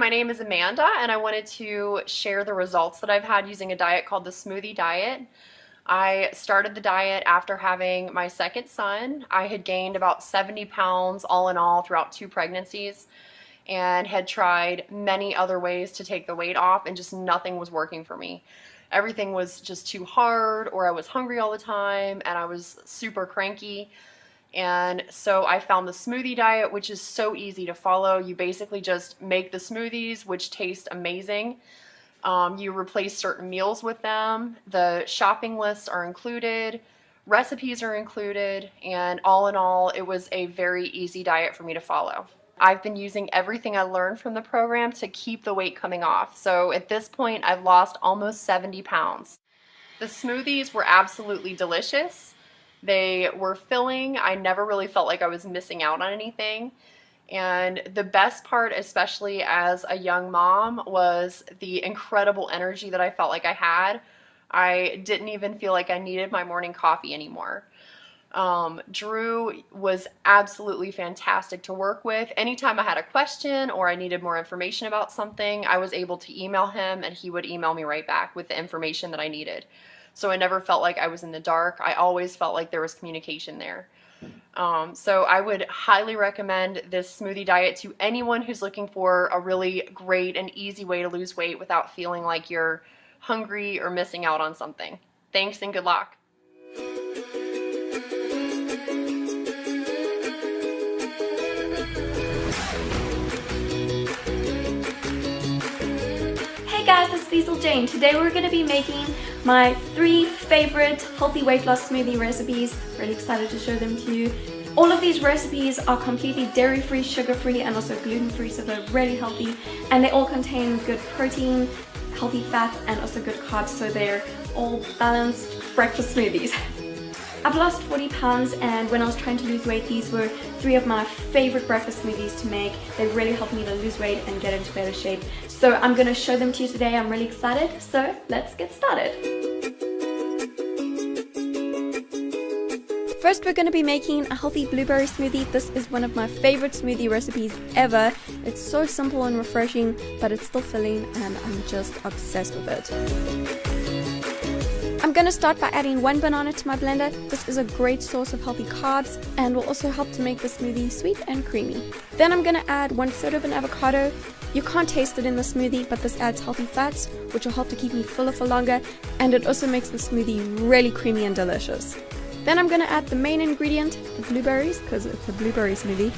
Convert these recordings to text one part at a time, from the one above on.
my name is Amanda, and I wanted to share the results that I've had using a diet called the Smoothie Diet. I started the diet after having my second son. I had gained about 70 pounds all in all throughout 2 pregnancies and had tried many other ways to take the weight off, and just nothing was working for me. Everything was just too hard, or I was hungry all the time and I was super cranky. And so I found the Smoothie Diet, which is so easy to follow. You basically just make the smoothies, which taste amazing. You replace certain meals with them. The shopping lists are included, recipes are included, and all in all, it was a very easy diet for me to follow. I've been using everything I learned from the program to keep the weight coming off. So at this point, I've lost almost 70 pounds. The smoothies were absolutely delicious. They were filling. I never really felt like I was missing out on anything. And the best part, especially as a young mom, was the incredible energy that I felt like I had. I didn't even feel like I needed my morning coffee anymore. Drew was absolutely fantastic to work with. Anytime I had a question or I needed more information about something, I was able to email him and he would email me right back with the information that I needed. So I never felt like I was in the dark. I always felt like there was communication there. So I would highly recommend this smoothie diet to anyone who's looking for a really great and easy way to lose weight without feeling like you're hungry or missing out on something. Thanks and good luck. Hey guys, it's Diesel Jane. Today we're going to be making my 3 favorite healthy weight loss smoothie recipes. Really excited to show them to you. All of these recipes are completely dairy-free, sugar-free, and also gluten-free, so they're really healthy, and they all contain good protein, healthy fats, and also good carbs, so they're all balanced breakfast smoothies. I've lost 40 pounds, and when I was trying to lose weight, these were 3 of my favorite breakfast smoothies to make. They really helped me to lose weight and get into better shape. So I'm going to show them to you today. I'm really excited. So let's get started. First, we're going to be making a healthy blueberry smoothie. This is one of my favorite smoothie recipes ever. It's so simple and refreshing, but it's still filling, and I'm just obsessed with it. I'm going to start by adding 1 banana to my blender. This is a great source of healthy carbs and will also help to make the smoothie sweet and creamy. Then I'm going to add 1/3 of an avocado. You can't taste it in the smoothie, but this adds healthy fats, which will help to keep me fuller for longer, and it also makes the smoothie really creamy and delicious. Then I'm going to add the main ingredient, the blueberries, because it's a blueberry smoothie.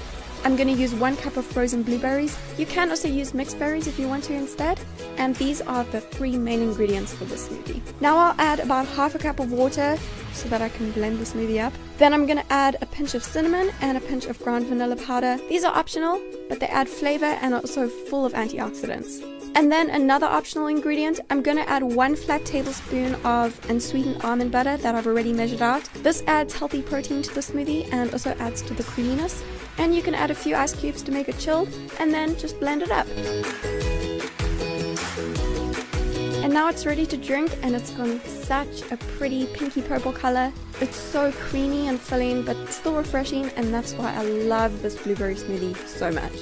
I'm going to use 1 cup of frozen blueberries. You can also use mixed berries if you want to instead. And these are the 3 main ingredients for the smoothie. Now I'll add about half a cup of water so that I can blend the smoothie up. Then I'm going to add a pinch of cinnamon and a pinch of ground vanilla powder. These are optional, but they add flavor and are also full of antioxidants. And then another optional ingredient, I'm going to add 1 flat tablespoon of unsweetened almond butter that I've already measured out. This adds healthy protein to the smoothie and also adds to the creaminess. And you can add a few ice cubes to make it chilled, and then just blend it up. And now it's ready to drink, and it's got such a pretty pinky purple color. It's so creamy and filling, but still refreshing, and that's why I love this blueberry smoothie so much.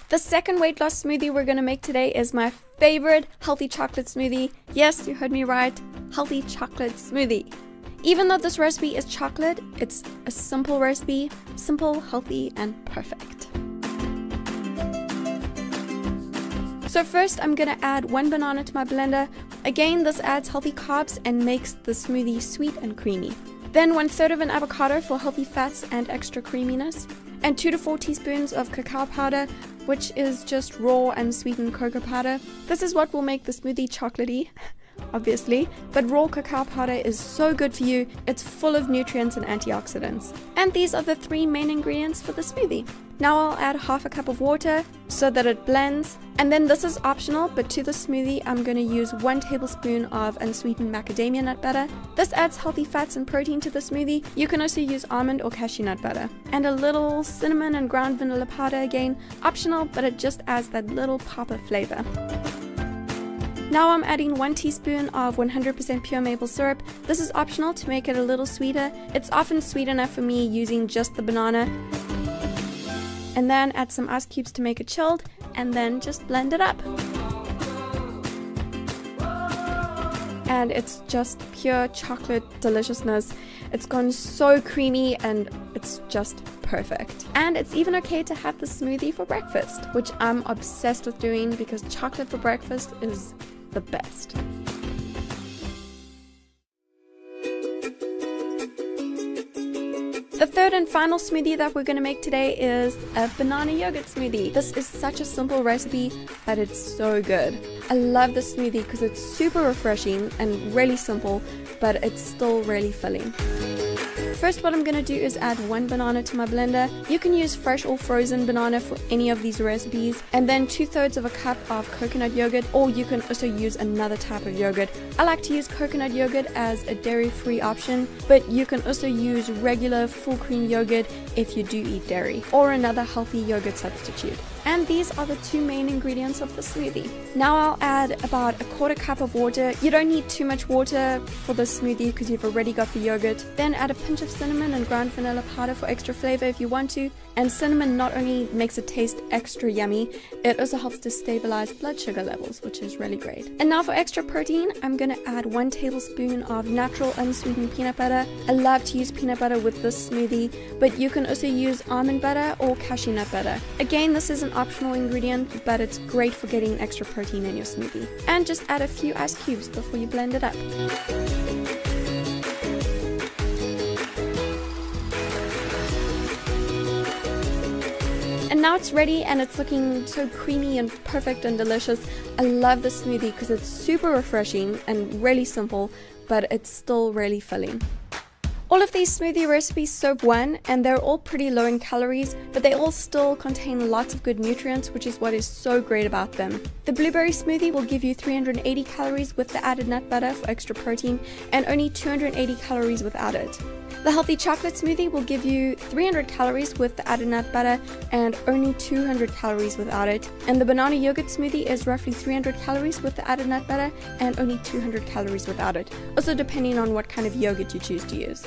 The second weight loss smoothie we're going to make today is my favorite healthy chocolate smoothie. Yes, you heard me right, healthy chocolate smoothie. Even though this recipe is chocolate, it's a simple recipe, simple, healthy, and perfect. So first I'm going to add 1 banana to my blender. Again, this adds healthy carbs and makes the smoothie sweet and creamy. Then 1/3 of an avocado for healthy fats and extra creaminess. And 2 to 4 teaspoons of cacao powder, which is just raw and sweetened cocoa powder. This is what will make the smoothie chocolatey, obviously, but raw cacao powder is so good for you. It's full of nutrients and antioxidants. And these are the 3 main ingredients for the smoothie. Now I'll add half a cup of water so that it blends. And then this is optional, but to the smoothie I'm going to use 1 tablespoon of unsweetened macadamia nut butter. This adds healthy fats and protein to the smoothie. You can also use almond or cashew nut butter. And a little cinnamon and ground vanilla powder, again optional, but it just adds that little pop of flavor. Now I'm adding 1 teaspoon of 100% pure maple syrup. This is optional to make it a little sweeter. It's often sweet enough for me using just the banana. And then add some ice cubes to make it chilled, and then just blend it up. And it's just pure chocolate deliciousness. It's gone so creamy and it's just perfect. And it's even okay to have the smoothie for breakfast, which I'm obsessed with doing because chocolate for breakfast is the best. The third and final smoothie that we're going to make today is a banana yogurt smoothie. This is such a simple recipe, but it's so good. I love this smoothie because it's super refreshing and really simple, but it's still really filling. First, what I'm going to do is add 1 banana to my blender. You can use fresh or frozen banana for any of these recipes. And then 2/3 of a cup of coconut yogurt, or you can also use another type of yogurt. I like to use coconut yogurt as a dairy-free option, but you can also use regular full cream yogurt if you do eat dairy, or another healthy yogurt substitute. And these are the 2 main ingredients of the smoothie. Now I'll add about 1/4 cup of water. You don't need too much water for this smoothie because you've already got the yogurt. Then add a pinch of cinnamon and ground vanilla powder for extra flavor if you want to. And cinnamon not only makes it taste extra yummy, it also helps to stabilize blood sugar levels, which is really great. And now for extra protein, I'm going to add 1 tablespoon of natural unsweetened peanut butter. I love to use peanut butter with this smoothie, but you can also use almond butter or cashew nut butter. Again, this is an optional ingredient, but it's great for getting extra protein in your smoothie. And just add a few ice cubes before you blend it up. And now it's ready and it's looking so creamy and perfect and delicious. I love this smoothie because it's super refreshing and really simple, but it's still really filling. All of these smoothie recipes serve 1, and they're all pretty low in calories, but they all still contain lots of good nutrients, which is what is so great about them. The blueberry smoothie will give you 380 calories with the added nut butter for extra protein, and only 280 calories without it. The healthy chocolate smoothie will give you 300 calories with the added nut butter and only 200 calories without it. And the banana yogurt smoothie is roughly 300 calories with the added nut butter and only 200 calories without it. Also depending on what kind of yogurt you choose to use.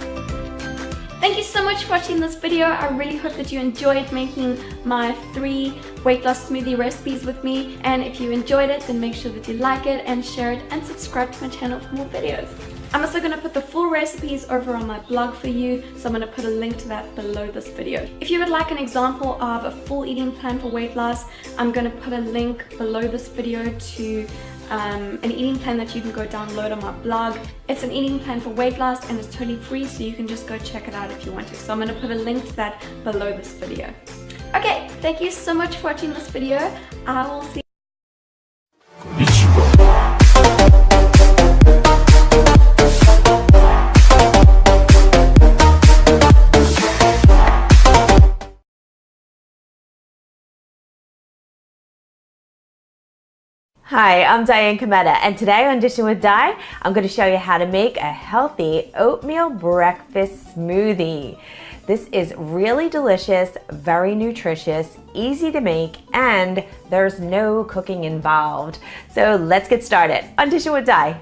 Thank you so much for watching this video. I really hope that you enjoyed making my 3 weight loss smoothie recipes with me. And if you enjoyed it, then make sure that you like it and share it and subscribe to my channel for more videos. I'm also going to put the full recipes over on my blog for you, so I'm going to put a link to that below this video. If you would like an example of a full eating plan for weight loss, I'm going to put a link below this video to an eating plan that you can go download on my blog. It's an eating plan for weight loss and it's totally free, so you can just go check it out if you want to. So I'm going to put a link to that below this video. Okay, thank you so much for watching this video. I will see you. Hi, I'm Diane Cometa, and today on Dishing with Di, I'm going to show you how to make a healthy oatmeal breakfast smoothie. This is really delicious, very nutritious, easy to make, and there's no cooking involved. So let's get started on Dishing with Di.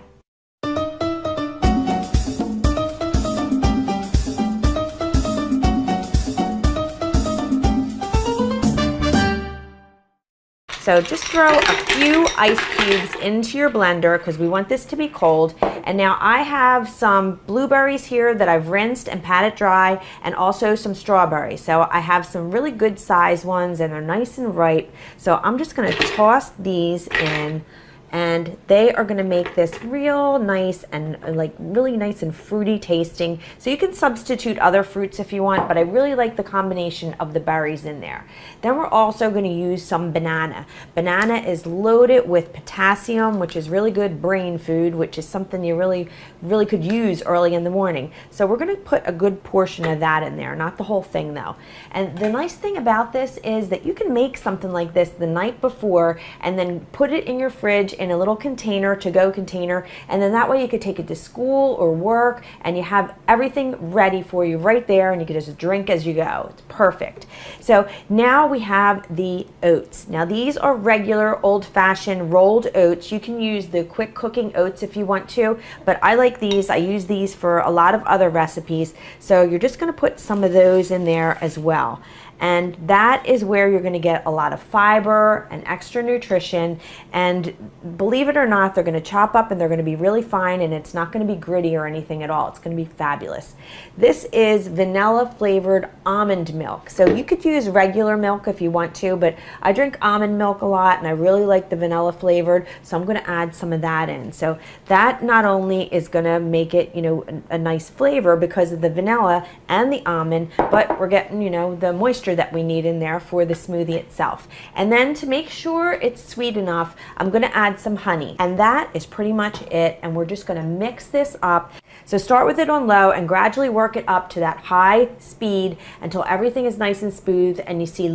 So just throw a few ice cubes into your blender because we want this to be cold. And now I have some blueberries here that I've rinsed and patted dry, and also some strawberries. So I have some really good size ones and they're nice and ripe. So I'm just going to toss these in, and they are going to make this real nice and really nice and fruity tasting. So you can substitute other fruits if you want, but I really like the combination of the berries in there. Then we're also going to use some banana. Banana is loaded with potassium, which is really good brain food, which is something you really could use early in the morning. So we're going to put a good portion of that in there, not the whole thing though. And the nice thing about this is that you can make something like this the night before and then put it in your fridge in a little container, to-go container, and then that way you could take it to school or work and you have everything ready for you right there, and you can just drink as you go. It's perfect. So now we have the oats. Now these are regular old-fashioned rolled oats. You can use the quick cooking oats if you want to, but I like these. I use these for a lot of other recipes. So you're just going to put some of those in there as well. And that is where you're going to get a lot of fiber and extra nutrition. And believe it or not, they're going to chop up and they're going to be really fine, and it's not going to be gritty or anything at all. It's going to be fabulous. This is vanilla flavored almond milk. So you could use regular milk if you want to, but I drink almond milk a lot and I really like the vanilla flavored, so I'm going to add some of that in. So that not only is going to make it, you know, a nice flavor because of the vanilla and the almond, but we're getting, you know, the moisture that we need in there for the smoothie itself. And then to make sure it's sweet enough, I'm going to add some honey, and that is pretty much it. And we're just going to mix this up. So start with it on low and gradually work it up to that high speed until everything is nice and smooth and you see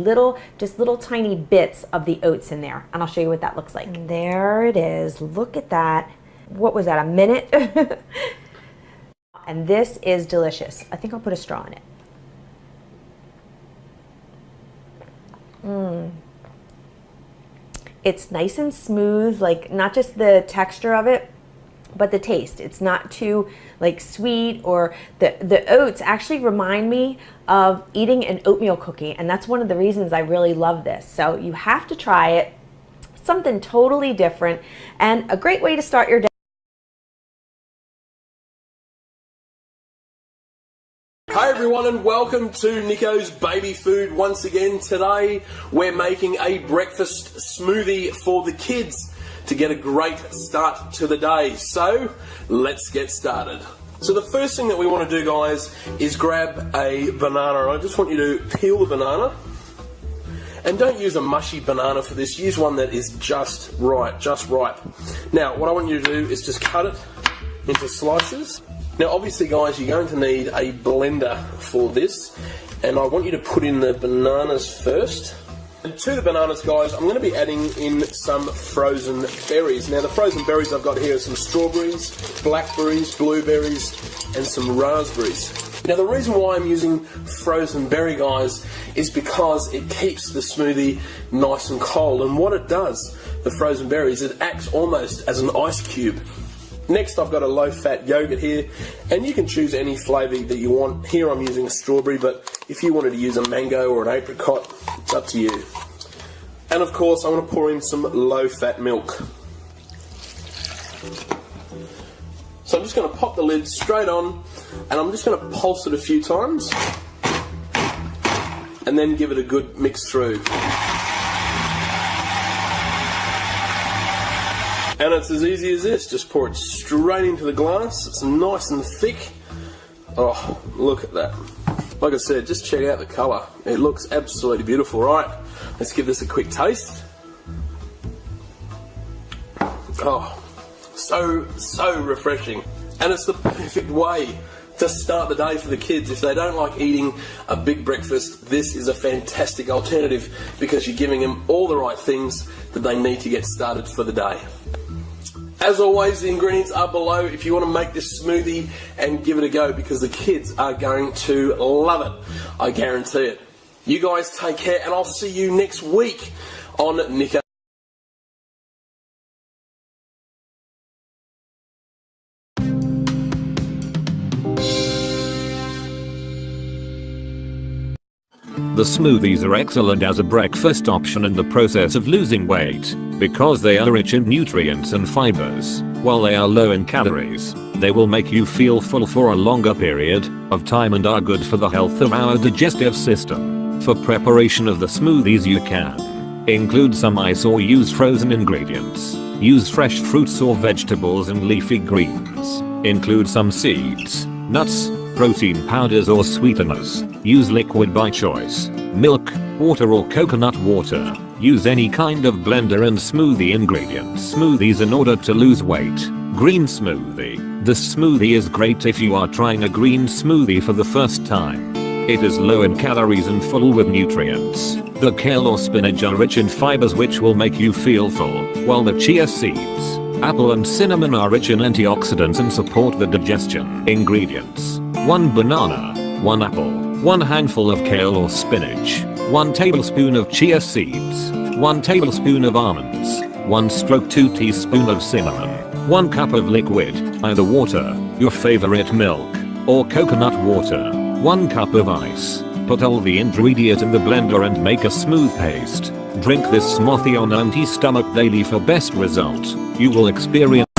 just little tiny bits of the oats in there. And I'll show you what that looks like. And there it is. Look at that. What was that, a minute? And this is delicious. I think I'll put a straw in it. It's nice and smooth, like not just the texture of it, but the taste. It's not too like sweet, or the oats actually remind me of eating an oatmeal cookie, and that's one of the reasons I really love this. So you have to try it. Something totally different and a great way to start your day. Hi everyone, and welcome to Nico's Baby Food once again. Today we're making a breakfast smoothie for the kids to get a great start to the day. So let's get started. So the first thing that we want to do, guys, is grab a banana. I just want you to peel the banana, and don't use a mushy banana for this. Use one that is just right, just ripe. Now what I want you to do is just cut it into slices. Now obviously, guys, you're going to need a blender for this, and I want you to put in the bananas first. And to the bananas, guys, I'm going to be adding in some frozen berries. Now the frozen berries I've got here are some strawberries, blackberries, blueberries, and some raspberries. Now the reason why I'm using frozen berry, guys, is because it keeps the smoothie nice and cold. And what it does, the frozen berries, it acts almost as an ice cube. Next, I've got a low-fat yogurt here, and you can choose any flavour that you want. Here I'm using a strawberry, but if you wanted to use a mango or an apricot, it's up to you. And of course, I want to pour in some low-fat milk. So I'm just going to pop the lid straight on, and I'm just going to pulse it a few times, and then give it a good mix through. And it's as easy as this. Just pour it straight into the glass. It's nice and thick. Oh, look at that. Like I said, just check out the colour. It looks absolutely beautiful, right? Let's give this a quick taste. Oh, so refreshing. And it's the perfect way to start the day for the kids. If they don't like eating a big breakfast, this is a fantastic alternative because you're giving them all the right things that they need to get started for the day. As always, the ingredients are below if you want to make this smoothie and give it a go, because the kids are going to love it. I guarantee it. You guys take care, and I'll see you next week on Nico. The smoothies are excellent as a breakfast option in the process of losing weight, because they are rich in nutrients and fibers. While they are low in calories, they will make you feel full for a longer period of time and are good for the health of our digestive system. For preparation of the smoothies, you can include some ice or use frozen ingredients. Use fresh fruits or vegetables and leafy greens. Include some seeds, nuts, protein powders or sweeteners. Use liquid by choice, milk, water or coconut water. Use any kind of blender and smoothie ingredients. Smoothies in order to lose weight. Green smoothie. This smoothie is great if you are trying a green smoothie for the first time. It is low in calories and full with nutrients. The kale or spinach are rich in fibers which will make you feel full, while the chia seeds, apple and cinnamon are rich in antioxidants and support the digestion. Ingredients: 1 banana, 1 apple, 1 handful of kale or spinach, 1 tablespoon of chia seeds, 1 tablespoon of almonds, 2 teaspoons of cinnamon, 1 cup of liquid, either water, your favorite milk, or coconut water, 1 cup of ice. Put all the ingredients in the blender and make a smooth paste. Drink this smoothie on empty stomach daily for best result. You will experience